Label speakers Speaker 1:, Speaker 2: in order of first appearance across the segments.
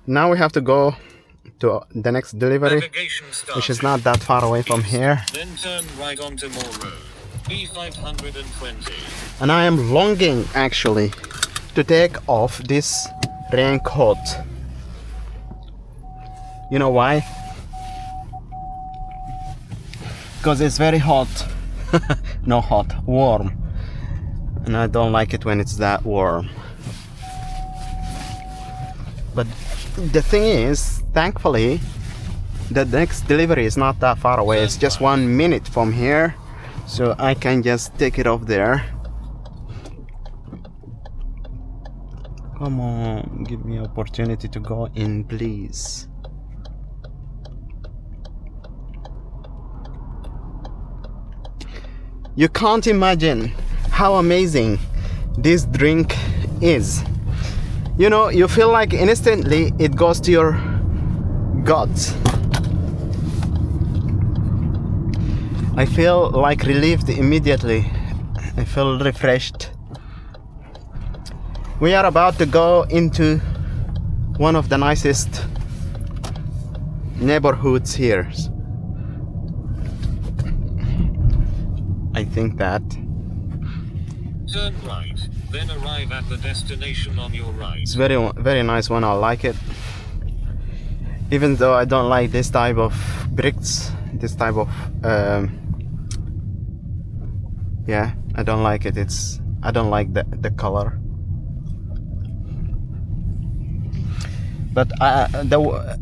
Speaker 1: Now we have to go to the next delivery, which is not that far away from here.
Speaker 2: Then turn right onto Moor Road, B520.
Speaker 1: And I am longing actually to take off this raincoat. You know why? Because it's very hot. No hot, warm. And I don't like it when it's that warm. But the thing is, thankfully, the next delivery is not that far away. It's just 1 minute from here. So I can just take it off there. Come on, give me an opportunity to go in, please. You can't imagine how amazing this drink is. You know, you feel like instantly it goes to your guts. I feel like relieved immediately. I feel refreshed. We are about to go into one of the nicest neighborhoods here. I think that.
Speaker 2: Turn right, then arrive at the destination on your right.
Speaker 1: It's very nice one. I like it. Even though I don't like this type of bricks, this type of yeah, I don't like it. I don't like the color. But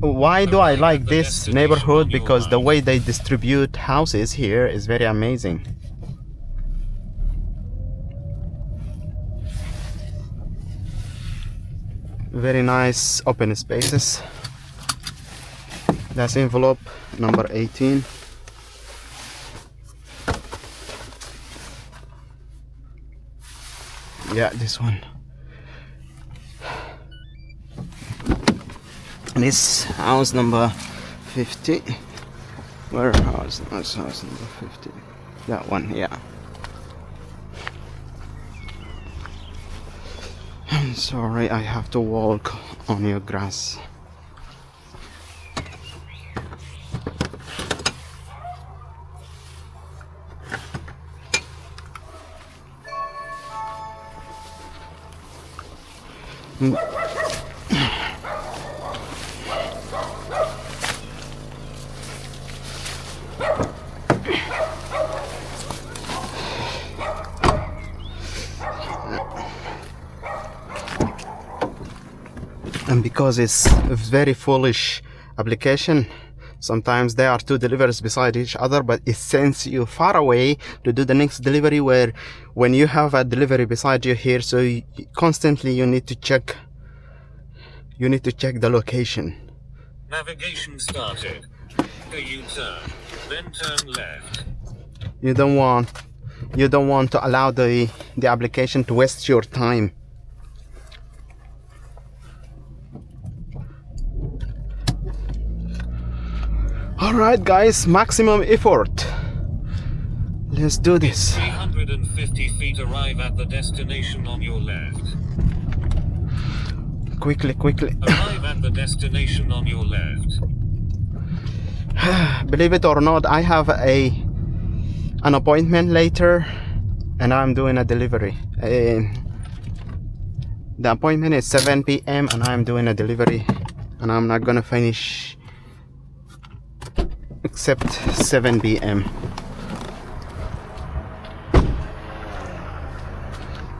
Speaker 1: why do I like this neighborhood? Because the way they distribute houses here is very amazing. Very nice open spaces. That's envelope number 18. Yeah, this one. This house number 50. Where house number 50? That one, yeah. I'm sorry, I have to walk on your grass. And because it's a very foolish application, sometimes there are two deliveries beside each other, but it sends you far away to do the next delivery, where when you have a delivery beside you here, so constantly you need to check the location.
Speaker 2: Navigation started. A U-turn, then turn left.
Speaker 1: You don't want to allow the application to waste your time. Alright guys, maximum effort. Let's do this.
Speaker 2: 350 feet, arrive at the destination on your left.
Speaker 1: Quickly.
Speaker 2: Arrive at the destination on your left.
Speaker 1: Believe it or not, I have an appointment later and I'm doing a delivery. The appointment is 7 p.m. and I'm doing a delivery, and I'm not gonna finish except 7 p.m.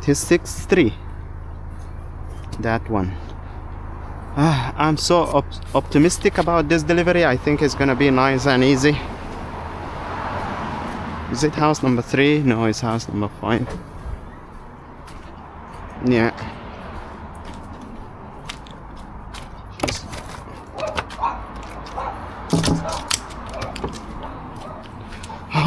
Speaker 1: Till 6-3. That one. I'm so optimistic about this delivery. I think it's gonna be nice and easy. Is it house number 3? No, it's house number 5. Yeah.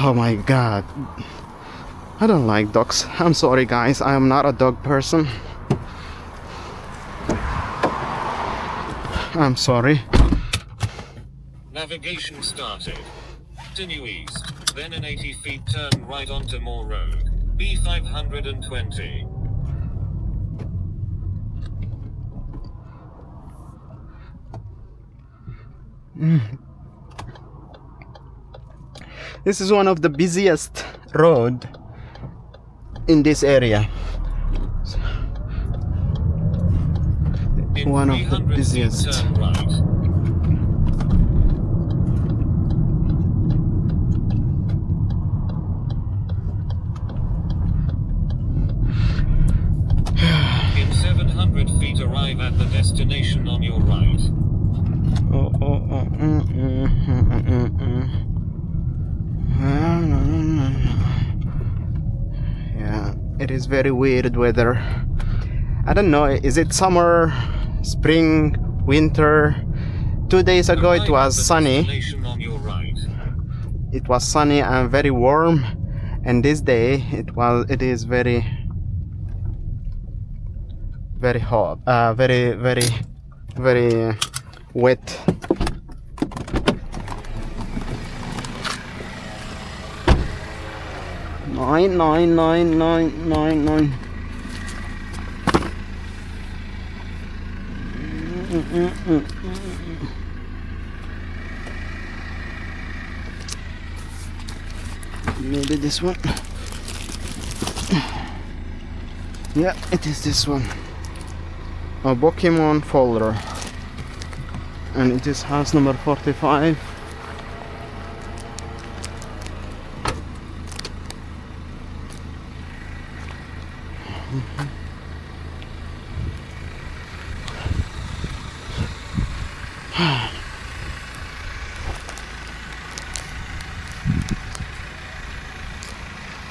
Speaker 1: Oh my god. I don't like dogs. I'm sorry guys, I am not a dog person. I'm sorry.
Speaker 2: Navigation started. Continue east, then in 80 feet turn right onto Moor Road, B520.
Speaker 1: This is one of the busiest road in this area.
Speaker 2: In
Speaker 1: One of the
Speaker 2: 300 feet,
Speaker 1: busiest.
Speaker 2: turn right. In 700 feet, arrive at the destination on your right.
Speaker 1: Yeah, it is very weird weather. I don't know, is it summer, spring, winter? 2 days ago it
Speaker 2: Arrive
Speaker 1: was
Speaker 2: at the
Speaker 1: sunny.
Speaker 2: destination on your right.
Speaker 1: It was sunny and very warm, and this day it is very hot, very wet. Nine. Maybe this one. Yeah, it is this one. A Pokemon folder, and it is house number 45.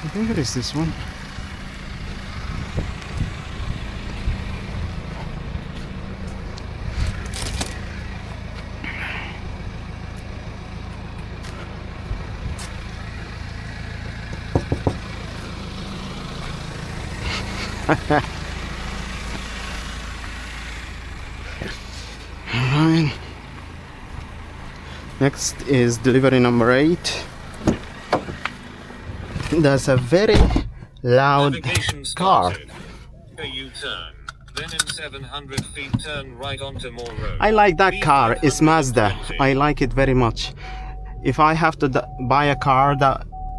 Speaker 1: I think it is this one. Alright. Next is delivery number 8. There's a very loud
Speaker 2: Navigation
Speaker 1: car.
Speaker 2: started. A U-turn. Then in 700 feet, turn right onto Moor Road.
Speaker 1: I like that car. It's Mazda.
Speaker 2: 120.
Speaker 1: I like it very much. If I have to buy a car,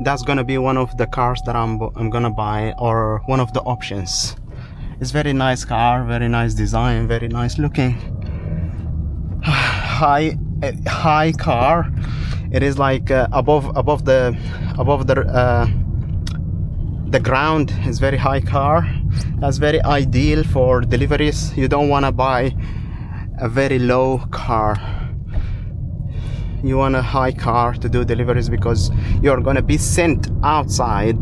Speaker 1: that's gonna be one of the cars that I'm gonna buy, or one of the options. It's very nice car, very nice design, very nice looking. High car. It is like above the ground. It's very high car. That's very ideal for deliveries. You don't want to buy a very low car. You want a high car to do deliveries because you're gonna be sent outside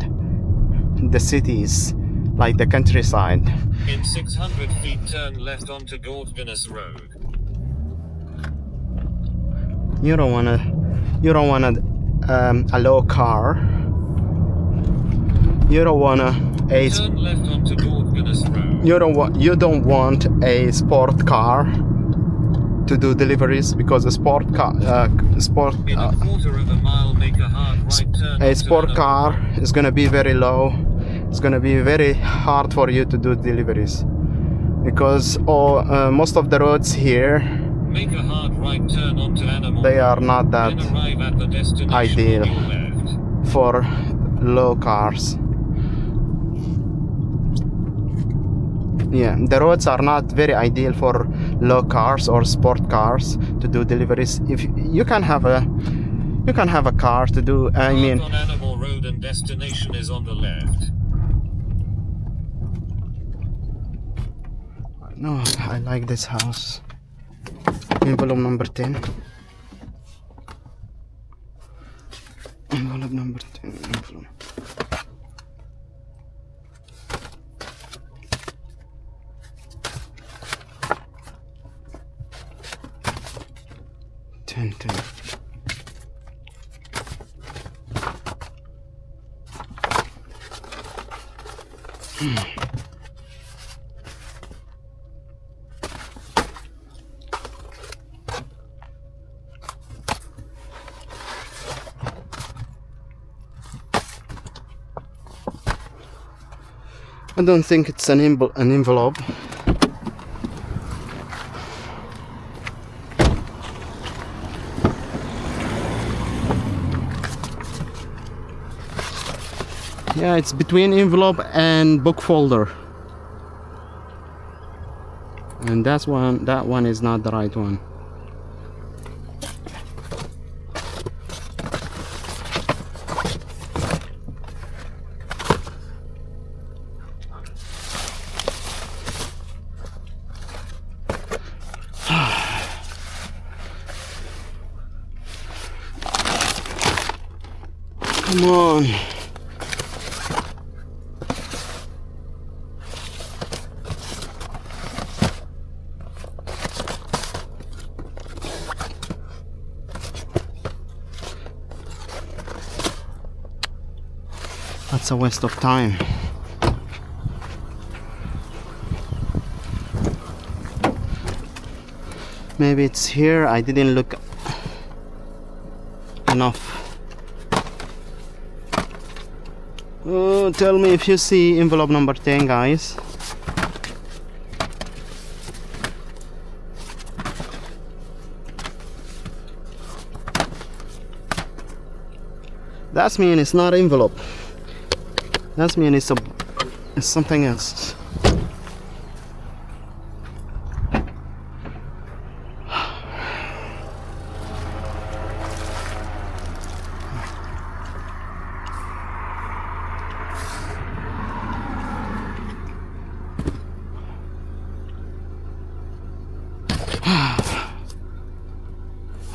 Speaker 1: the cities, like the countryside.
Speaker 2: In 600 feet, turn left onto Dungannon Road.
Speaker 1: You don't want a low car. You don't want
Speaker 2: Turn left onto Dungannon Road.
Speaker 1: you don't want a sport car to do deliveries, because a sport car
Speaker 2: In a quarter of a mile, make a hard right turn.
Speaker 1: a
Speaker 2: onto
Speaker 1: sport car
Speaker 2: Road.
Speaker 1: is gonna be very low. It's gonna be very hard for you to do deliveries, because most of the roads here,
Speaker 2: Make a hard right turn onto Animal.
Speaker 1: they are not
Speaker 2: Then
Speaker 1: that
Speaker 2: arrive at the destination
Speaker 1: ideal
Speaker 2: on your left.
Speaker 1: for low cars. Yeah, the roads are not very ideal for low cars or sport cars to do deliveries. If you can have a car to do, I mean,
Speaker 2: On Animal Road and destination is on the left.
Speaker 1: no, I like this house. Envelope number 10. Envelope number 10. Envelope. Ten. I don't think it's an envelope. Yeah, it's between envelope and book folder. And that one is not the right one. Come on. That's a waste of time. Maybe it's here. I didn't look enough. Oh, tell me if you see envelope number 10, guys. That's mean it's not envelope. That's mean it's something else.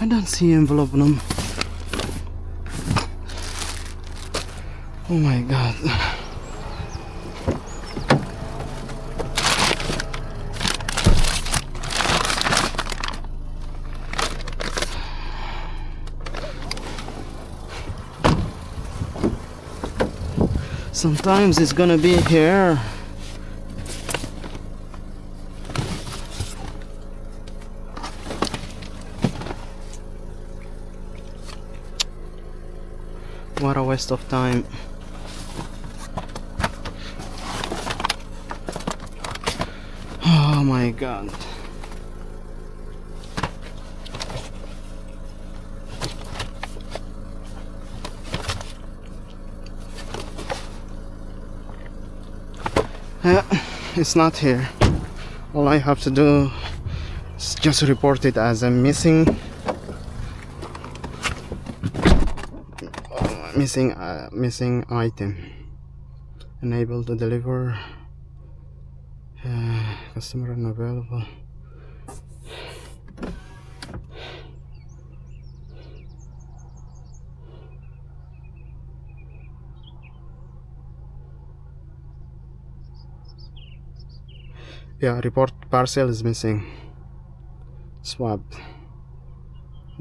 Speaker 1: I don't see envelope number. Oh my god. Sometimes it's gonna be here. What a waste of time. Oh my god. Yeah, it's not here. All I have to do is just report it as a missing item. Unable to deliver. Customer unavailable. Yeah, report parcel is missing. Swapped.